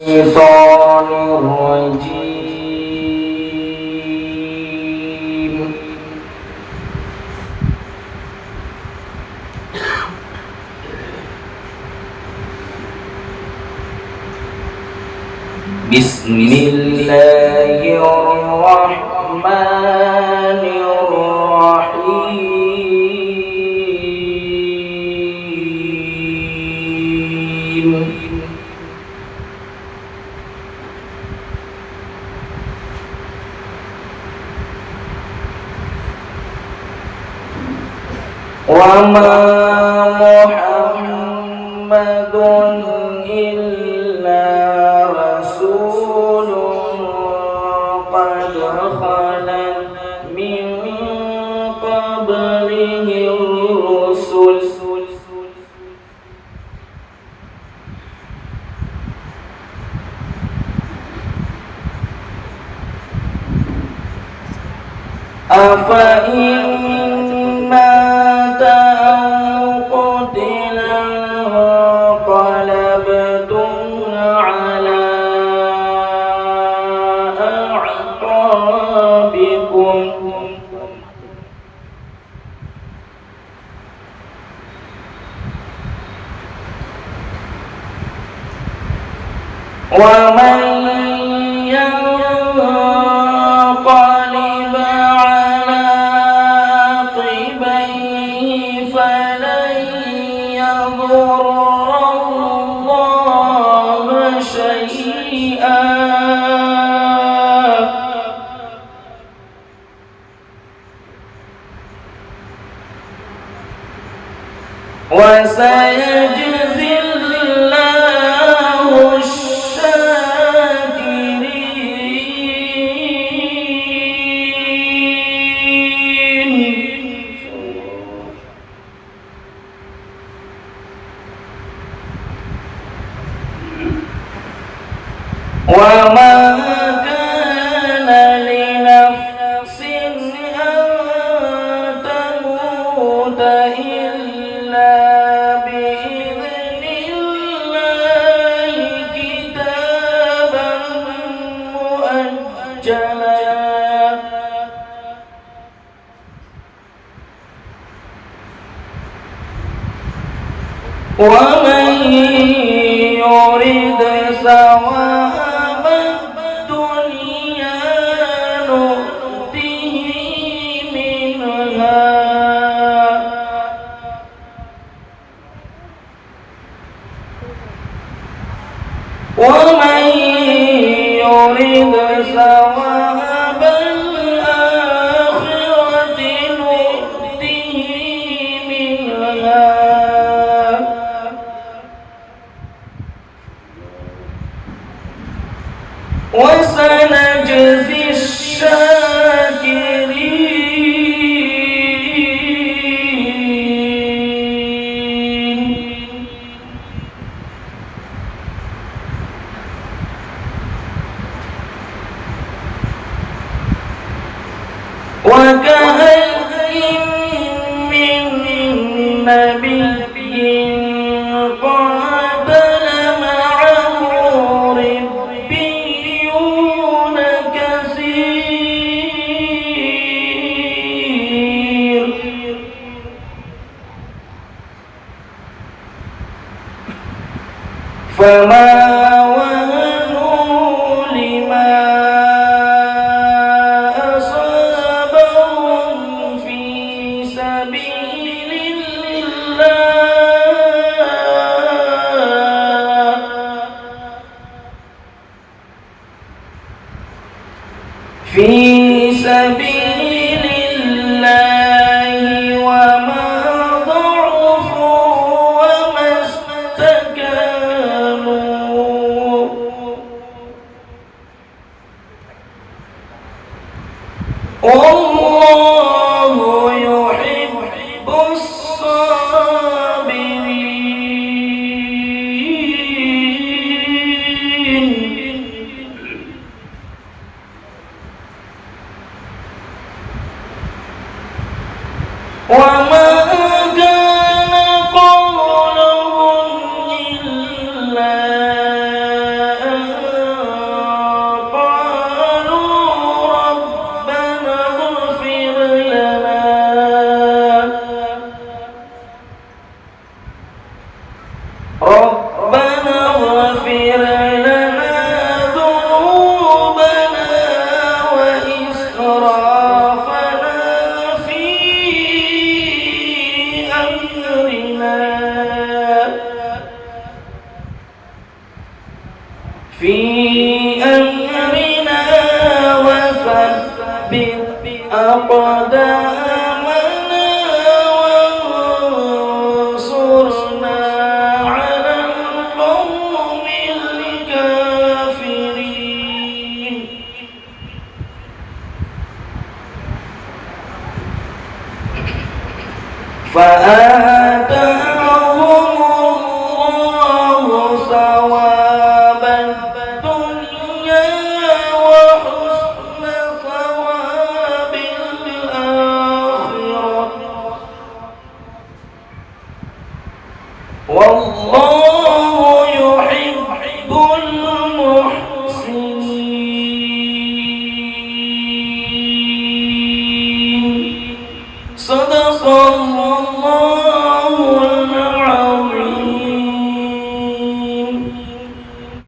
الشيطان الرجيم. بسم الله الرحمن الرحيم. وما محمد إلا رسول قد خلت من قبله الرسل أفإن مات أو قتل انقلبتم على أعقابكم ومن ينقلب على عقبيه فلن يضر الله شيئا وسيجزي الله الشاكرين. وما كان لنفس أن تموت إلا بإذن الله كتابا مؤجلا ومن يرد ثواب الدنيا نؤته منها ومن يرد ثواب الآخرة نؤته منها وسنجزي الشاكرين. وكأين من نبي قاتل معه ربيون كثير فما وهنوا لما أصابهم في سبيل الله في سبيل الله وما ضعفوا وما استكانوا والله يحب الصابرين. وما كان قولهم إلا أن في أمرنا وثبت أقدامنا وانصرنا على القوم الكافرين فآتاهم الله ثواب الدنيا وحسن ثواب الآخرة والله يحب المحسنين صدق الله